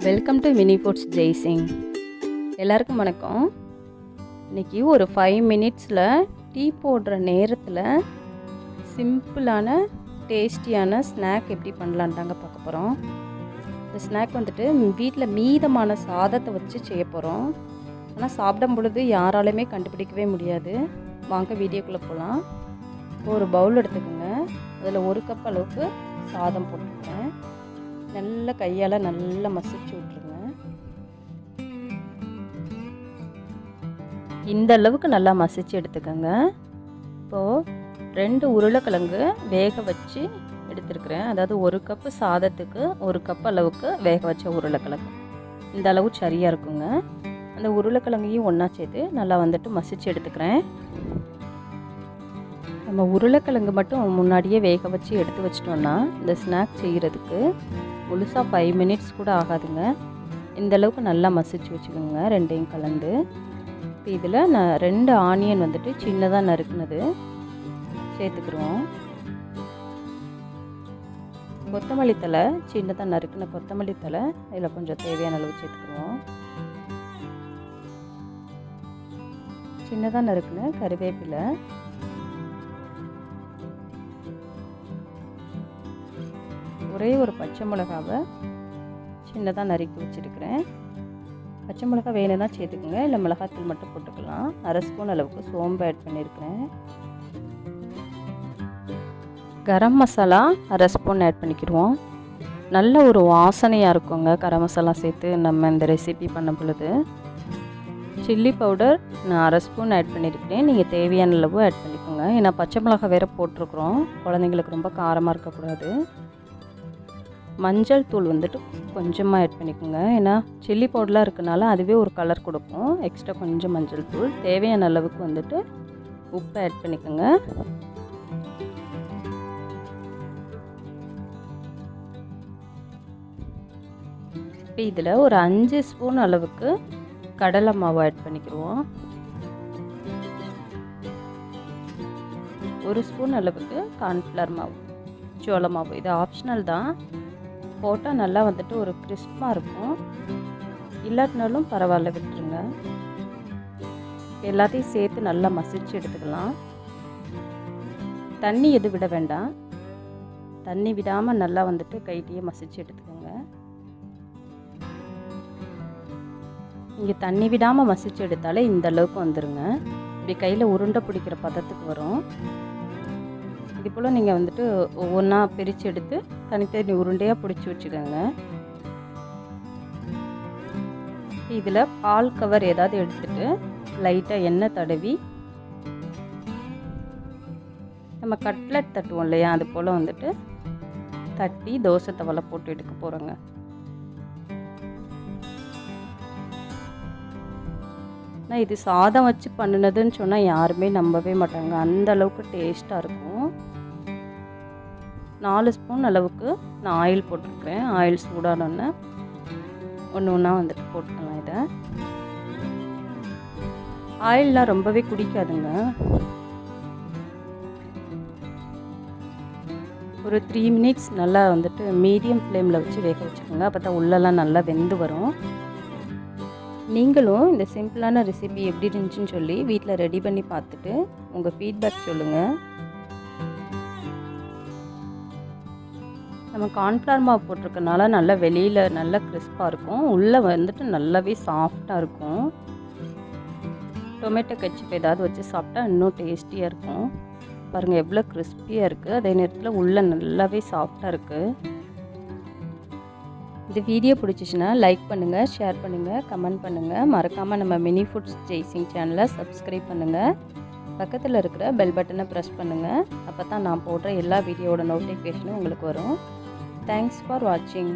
Welcome to Mini Foods Jaisingh. எல்லாருக்கும் வணக்கம். இன்றைக்கி ஒரு 5 மினிட்ஸில் டீ போடுற நேரத்தில் சிம்பிளான டேஸ்டியான ஸ்நாக் எப்படி பண்ணலான்னு தாங்க பார்க்க போகிறோம். இந்த ஸ்நாக் வந்துட்டு வீட்டில் மீதமான சாதத்தை வச்சு செய்ய போகிறோம். ஆனால் சாப்பிடும் பொழுது யாராலையுமே கண்டுபிடிக்கவே முடியாது. வாங்க வீடியோக்குள்ளே போகலாம். ஒரு பவுல் எடுத்துக்கோங்க. அதில் 1 கப் அளவுக்கு சாதம் போட்டுருக்கேன். நல்ல கையால் நல்லா மசிச்சு விட்ருங்க. இந்த அளவுக்கு நல்லா மசிச்சு எடுத்துக்கோங்க. இப்போது 2 உருளைக்கிழங்கு வேக வச்சு எடுத்துருக்குறேன். அதாவது 1 கப்பு சாதத்துக்கு 1 கப் அளவுக்கு வேக வச்ச உருளைக்கிழங்கு. இந்த அளவு சரியாக இருக்குங்க. அந்த உருளைக்கிழங்கையும் ஒன்றா சேர்த்து நல்லா வந்துட்டு மசிச்சு எடுத்துக்கிறேன். நம்ம உருளைக்கிழங்கு மட்டும் முன்னாடியே வேக வச்சு எடுத்து வச்சிட்டோன்னா இந்த ஸ்நாக் செய்கிறதுக்கு முழுசாக 5 மினிட்ஸ் கூட ஆகாதுங்க. இந்தளவுக்கு நல்லா மசிச்சு வச்சுக்கோங்க, ரெண்டையும் கலந்து. இப்போ இதில் நான் 2 ஆனியன் வந்துட்டு சின்னதாக நறுக்குனது சேர்த்துக்குருவோம். கொத்தமல்லி தழை, சின்னதாக நறுக்குன கொத்தமல்லி தழை இதில் கொஞ்சம் தேவையான அளவு சேர்த்துக்குருவோம். சின்னதாக நறுக்குன கருவேப்பிலை, ஒரே ஒரு பச்சை மிளகாவை சின்னதாக நறுக்கி வச்சுருக்கிறேன். பச்சை மிளகா வேணும்னா சேர்த்துக்குங்க, இல்லை மிளகாத்தூள் மட்டும் போட்டுக்கலாம். 1/2 ஸ்பூன் அளவுக்கு சோம்பு ஆட் பண்ணியிருக்கிறேன். Garam masala 1/2 spoon add பண்ணிக்கிடுவோம். நல்ல ஒரு வாசனையாக இருக்குங்க கரம் மசாலா சேர்த்து நம்ம இந்த ரெசிபி பண்ண பொழுது. சில்லி பவுடர் நான் 1/2 ஸ்பூன் ஆட் பண்ணியிருக்கிறேன். நீங்கள் தேவையான அளவு ஆட் பண்ணிக்கோங்க. ஏன்னா பச்சை மிளகா வேறு போட்டிருக்குறோம், குழந்தைங்களுக்கு ரொம்ப காரமாக இருக்கக்கூடாது. மஞ்சள் தூள் வந்துட்டு கொஞ்சமாக ஆட் பண்ணிக்கோங்க. ஏன்னா சில்லி பவுடர்லாம் இருக்கனால அதுவே ஒரு கலர் கொடுக்கும். எக்ஸ்ட்ரா கொஞ்சம் மஞ்சள் தூள், தேவையான அளவுக்கு வந்துட்டு உப்பு ஆட் பண்ணிக்கோங்க. இப்போ இதில் ஒரு 5 ஸ்பூன் அளவுக்கு கடலை மாவு ஆட் பண்ணிக்கிடுவோம். 1 ஸ்பூன் அளவுக்கு கார்ன்ஃப்ளவர் மாவு, சோள மாவு. இது ஆப்ஷனல் தான். போட்டால் நல்லா வந்துட்டு ஒரு கிறிஸ்பாக இருக்கும். இல்லாட்டினாலும் பரவாயில்ல, விட்டுருங்க. எல்லாத்தையும் சேர்த்து நல்லா மசிச்சு எடுத்துக்கலாம். தண்ணி எதுவும் விட வேண்டாம். தண்ணி விடாமல் நல்லா வந்துட்டு கைட்டியே மசிச்சு எடுத்துக்கோங்க. இங்கே தண்ணி விடாமல் மசிச்சு எடுத்தாலே இந்த அளவுக்கு வந்துடுங்க. இப்படி கையில் உருண்டை பிடிக்கிற பதத்துக்கு வரும். இது போல் நீங்கள் வந்துட்டு ஒவ்வொன்றா பிரித்து எடுத்து தனித்தனி உருண்டையாக பிடிச்சி வச்சுக்கோங்க. இதில் பால் கவர் ஏதாவது எடுத்துகிட்டு லைட்டாக எண்ணெய் தடவி நம்ம கட்லெட் தட்டுவோம் இல்லையா, அது போல் வந்துட்டு தட்டி தோசை தவலை போட்டு எடுக்க போகிறோங்க. ஆனால் இது சாதம் வச்சு பண்ணினதுன்னு சொன்னால் யாருமே நம்பவே மாட்டாங்க. அந்த அளவுக்கு டேஸ்ட்டாக இருக்கும். 4 ஸ்பூன் அளவுக்கு நான் ஆயில் போட்டிருக்கிறேன். ஆயில் சூடானோன்னு ஒன்று ஒன்றா வந்துட்டு போட்டுக்கலாம். இதை ஆயிலெலாம் ரொம்பவே குடிக்காதுங்க. ஒரு 3 மினிட்ஸ் நல்லா வந்துட்டு மீடியம் ஃப்ளேமில் வச்சு வேக வச்சுக்கோங்க. அப்போ தான் உள்ளெல்லாம் நல்லா வெந்து வரும். நீங்களும் இந்த சிம்பிளான ரெசிபி எப்படி இருந்துச்சுன்னு சொல்லி வீட்டில் ரெடி பண்ணி பார்த்துட்டு உங்கள் ஃபீட்பேக் சொல்லுங்கள். நம்ம கார்ன்ஃப்ளவர் மாவு போட்டிருக்கனால நல்லா வெளியில் நல்லா கிறிஸ்பாக இருக்கும், உள்ளே வந்துட்டு நல்லாவே சாஃப்டாக இருக்கும். டொமேட்டோ கெச்சப் ஏதாவது வச்சு சாப்பிட்டா இன்னும் டேஸ்டியாக இருக்கும். பாருங்கள் எவ்வளோ கிறிஸ்பியாக இருக்குது, அதே நேரத்தில் உள்ளே நல்லாவே சாஃப்டாக இருக்குது. இந்த வீடியோ பிடிச்சிச்சின்னா லைக் பண்ணுங்கள், ஷேர் பண்ணுங்கள், கமெண்ட் பண்ணுங்கள். மறக்காமல் நம்ம மினி ஃபுட்ஸ் ஜெய்சிங் சேனலை சப்ஸ்கிரைப் பண்ணுங்கள். பக்கத்தில் இருக்கிற பெல் பட்டனை ப்ரெஸ் பண்ணுங்கள். அப்போ தான் நான் போடுற எல்லா வீடியோவோட நோட்டிஃபிகேஷனும் உங்களுக்கு வரும். தேங்க்ஸ் ஃபார் வாட்சிங்.